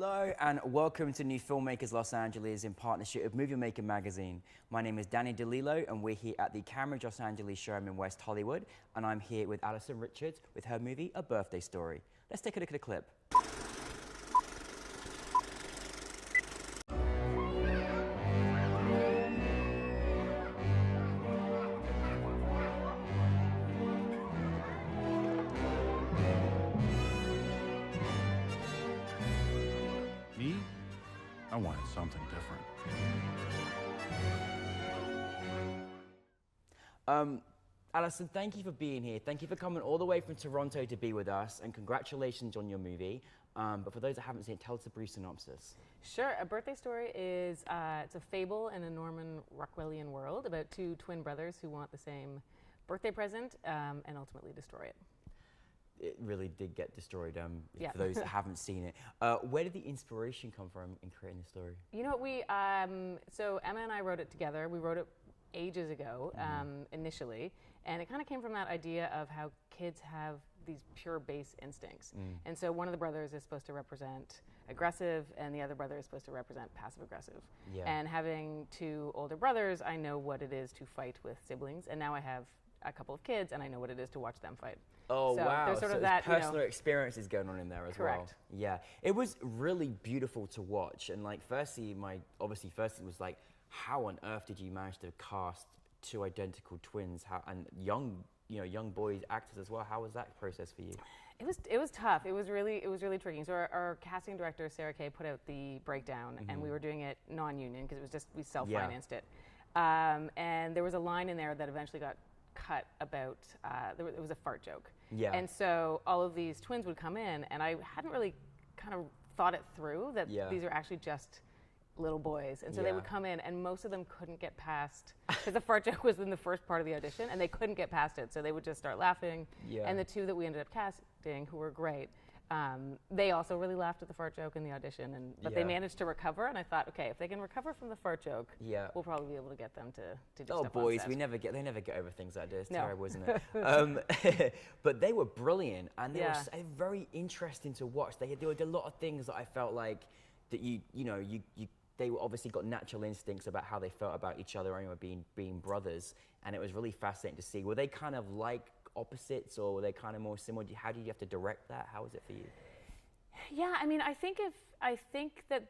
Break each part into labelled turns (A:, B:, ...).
A: Hello and welcome to New Filmmakers Los Angeles in partnership with Movie Maker magazine. My name is Danny DeLillo and we're here at the Camera Los Angeles showroom in West Hollywood, and I'm here with Alyson Richards with her movie A Birthday Story. Let's take a look at the clip.
B: Me? I wanted something different.
A: Alyson, thank you for being here. Thank you for coming all the way from Toronto to be with us, and congratulations on your movie. But for those that haven't seen it, tell us a brief synopsis.
C: Sure. A Birthday Story is it's a fable in a Norman Rockwellian world about two twin brothers who want the same birthday present and ultimately destroy it.
A: It really did get destroyed,
C: Yeah.
A: for those that haven't seen it. Where did the inspiration come from in creating the story?
C: You know what, so Emma and I wrote it together. We wrote it ages ago, initially, and it kind of came from that idea of how kids have these pure base instincts. And so one of the brothers is supposed to represent aggressive and the other brother is supposed to represent passive aggressive.
A: Yeah.
C: And having two older brothers, I know what it is to fight with siblings, and now I have a couple of kids and I know what it is to watch them fight.
A: Oh,
C: so
A: wow.
C: There's sort
A: So
C: of
A: there's
C: that,
A: personal experiences going on in there as
C: Correct.
A: well. Yeah. It was really beautiful to watch. And like, firstly, it was like, how on earth did you manage to cast two identical twins and young boys actors as well? How was that process for you?
C: It was tough. It was really tricky. So our casting director, Sarah Kay, put out the breakdown and we were doing it non-union because it was just, we self-financed it. And there was a line in there that eventually got cut about, it was a fart joke.
A: Yeah.
C: And so all of these twins would come in and I hadn't really kind of thought it through that these are actually just little boys. And so they would come in and most of them couldn't get past, because the fart joke was in the first part of the audition and they couldn't get past it. So they would just start laughing.
A: Yeah.
C: And the two that we ended up casting, who were great, they also really laughed at the fart joke in the audition, but they managed to recover. And I thought, okay, if they can recover from the fart joke, we'll probably be able to get them to do stuff on
A: boys,
C: set.
A: they never get over things like this. It's
C: No.
A: terrible, isn't it? But they were brilliant, and they were very interesting to watch. They did a lot of things that I felt like that they obviously got natural instincts about how they felt about each other anyway, being brothers, and it was really fascinating to see. Were they kind of like opposites, or were they kind of more similar? How did you have to direct that? How was it for you?
C: Yeah, I mean, I think that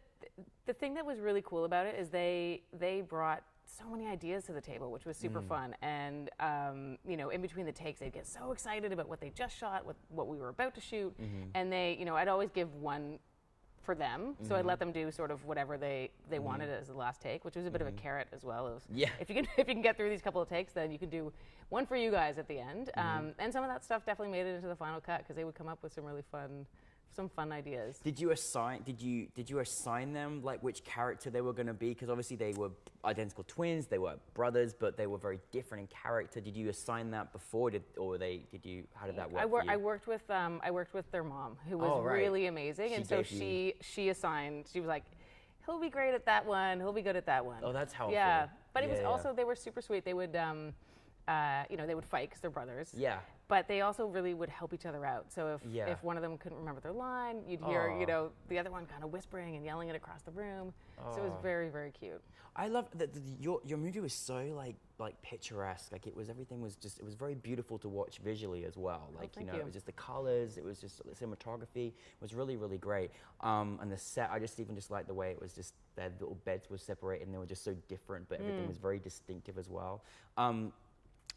C: the thing that was really cool about it is they brought so many ideas to the table, which was super fun. And in between the takes, they'd get so excited about what they just shot, what we were about to shoot, and I'd always give one for them, so I'd let them do sort of whatever they wanted as the last take, which was a bit of a carrot as well. If you can get through these couple of takes, then you can do one for you guys at the end. And some of that stuff definitely made it into the final cut because they would come up with some really fun ideas.
A: Did you assign them like which character they were going to be? Because obviously they were identical twins, they were brothers, but they were very different in character. Did you assign that before, how did that work?
C: I worked with their mom, who was really amazing, and so she was like, he'll be great at that one, he'll be good at that one.
A: Oh, that's helpful.
C: Yeah, but it was also, they were super sweet. They would they would fight because they're brothers.
A: Yeah.
C: But they also really would help each other out. So if one of them couldn't remember their line, you'd hear the other one kind of whispering and yelling it across the room. So it was very, very cute.
A: I love that your movie was so like picturesque. Like everything was just, it was very beautiful to watch visually as well. Like it was just the colors, it was just the cinematography was really, really great. And the set, I just liked the way it was just, their little beds were separated and they were just so different, but everything was very distinctive as well.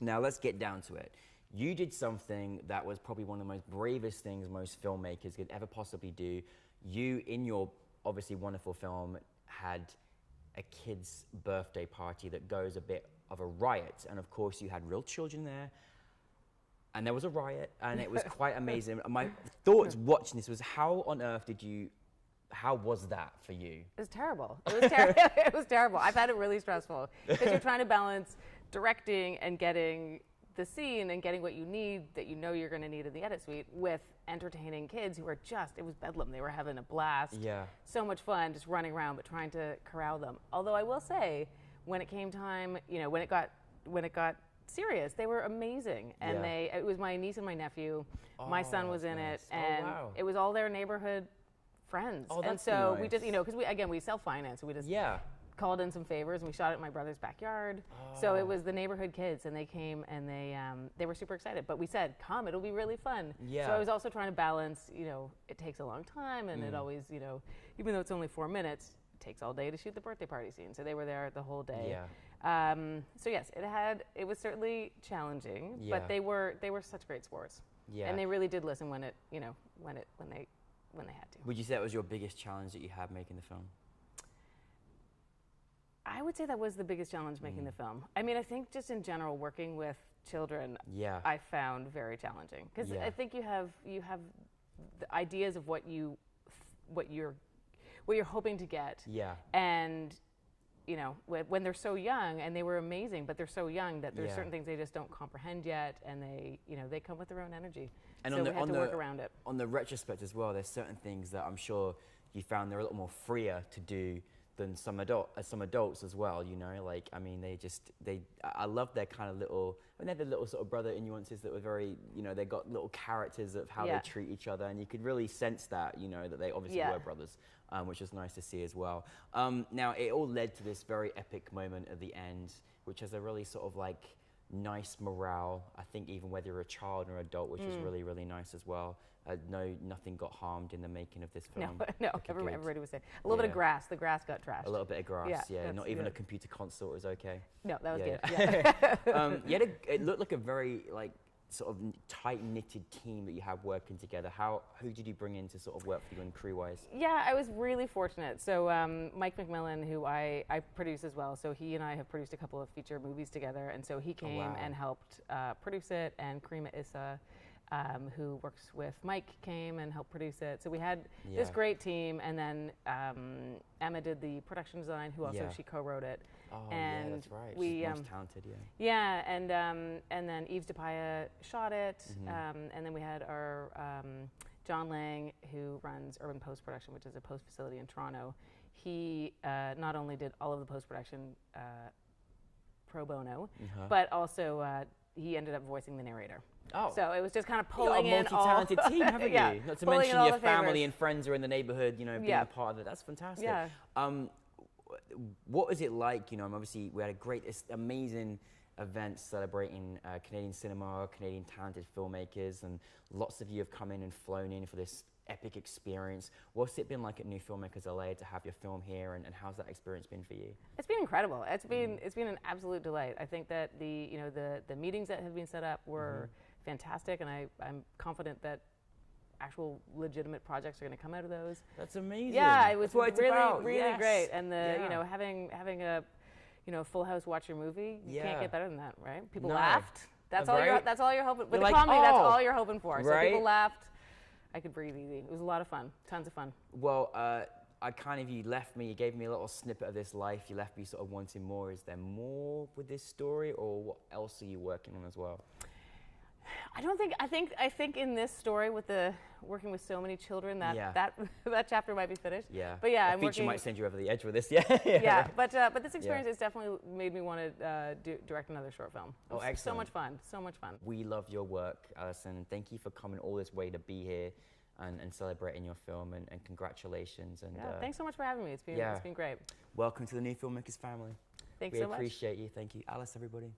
A: Now let's get down to it. You did something that was probably one of the most bravest things most filmmakers could ever possibly do. You, in your obviously wonderful film, had a kid's birthday party that goes a bit of a riot. And of course you had real children there, and there was a riot, and it was quite amazing. My thoughts watching this was, how on earth how was that for you?
C: It was terrible. It was it was terrible. I've had it really stressful because you're trying to balance directing and getting the scene and getting what you need that you're going to need in the edit suite with entertaining kids who are it was bedlam. They were having a blast.
A: Yeah.
C: So much fun just running around but trying to corral them. Although I will say, when it came time, when it got serious, they were amazing. And it was my niece and my nephew. My son was in it, and it was all their neighborhood friends.
A: Oh,
C: and
A: that's
C: so
A: nice.
C: we just, because we self-finance, so we just called in some favors, and we shot it in my brother's backyard. So it was the neighborhood kids, and they came, and they were super excited. But we said, come, it'll be really fun.
A: Yeah.
C: So I was also trying to balance, it takes a long time, and it always, even though it's only 4 minutes, it takes all day to shoot the birthday party scene. So they were there the whole day.
A: Yeah.
C: So yes, it was certainly challenging, but they were such great sports.
A: Yeah.
C: And they really did listen when they had to.
A: Would you say that was your biggest challenge that you had making the film?
C: I would say that was the biggest challenge making the film. I mean, I think just in general, working with children, I found very challenging, because I think you have the ideas of what you're hoping to get.
A: Yeah.
C: And when they're so young, and they were amazing, but they're so young that there's certain things they just don't comprehend yet, and they come with their own energy.
A: And
C: so we had to work around it.
A: On the retrospect as well, there's certain things that I'm sure you found they're a little more freer to do than some adults as well, like, I mean, I love their kind of little, they had the little sort of brother nuances that were very, they got little characters of how they treat each other, and you could really sense that, that they obviously were brothers, which was nice to see as well. Now, it all led to this very epic moment at the end, which has a really sort of like nice morale, I think, even whether you're a child or adult, which is really, really nice as well. Nothing got harmed in the making of this film.
C: No, everybody was saying. A little bit of grass. The grass got trashed.
A: A little bit of grass, not even a computer console was okay.
C: No, that was good.
A: Yeah. It looked like a very sort of tight-knitted team that you have working together. Who did you bring in to sort of work for you and crew-wise?
C: Yeah, I was really fortunate. So Mike McMillan, who I produce as well, so he and I have produced a couple of feature movies together, and so he came and helped produce it, and Karima Issa, who works with Mike, came and helped produce it. So we had this great team, and then Emma did the production design, who also she co-wrote it.
A: Oh,
C: and
A: that's right.
C: We,
A: She's most talented,
C: Yeah, and then Yves DePaya shot it, and then we had our John Lang, who runs Urban Post Production, which is a post facility in Toronto. He not only did all of the post production pro bono, but also he ended up voicing the narrator.
A: Oh.
C: So it was just kind of pulling in all...
A: multi-talented team, haven't you? Not to mention your family and friends are in the neighborhood, being a part of it. That's fantastic.
C: Yeah.
A: What was it like? Obviously we had a great, amazing event celebrating Canadian cinema, Canadian talented filmmakers, and lots of you have come in and flown in for this epic experience. What's it been like at NewFilmmakers LA to have your film here, and how's that experience been for you?
C: It's been incredible. It's been an absolute delight. I think that the meetings that have been set up were fantastic, and I'm confident that actual legitimate projects are going to come out of those.
A: That's amazing.
C: Yeah, it was really
A: yes.
C: great, and having a full house watch your movie, you can't get better than that, right? People laughed. That's all you're hoping. With the comedy, that's all you're hoping for. So people laughed. I could breathe easy. It was a lot of fun. Tons of fun.
A: Well, you left me, you gave me a little snippet of this life. You left me sort of wanting more. Is there more with this story, or what else are you working on as well?
C: I think in this story, with the working with so many children, that chapter might be finished.
A: Yeah.
C: But yeah,
A: I'm working. Might send you over the edge with this. Yeah.
C: Yeah. But this experience has definitely made me want to direct another short film.
A: Oh, excellent.
C: So much fun. So much fun.
A: We love your work, Alyson. Thank you for coming all this way to be here and celebrating your film, and congratulations. And
C: thanks so much for having me. It's been great.
A: Welcome to the New Filmmakers family.
C: Thanks so much.
A: We appreciate you. Thank you, Alice. Everybody.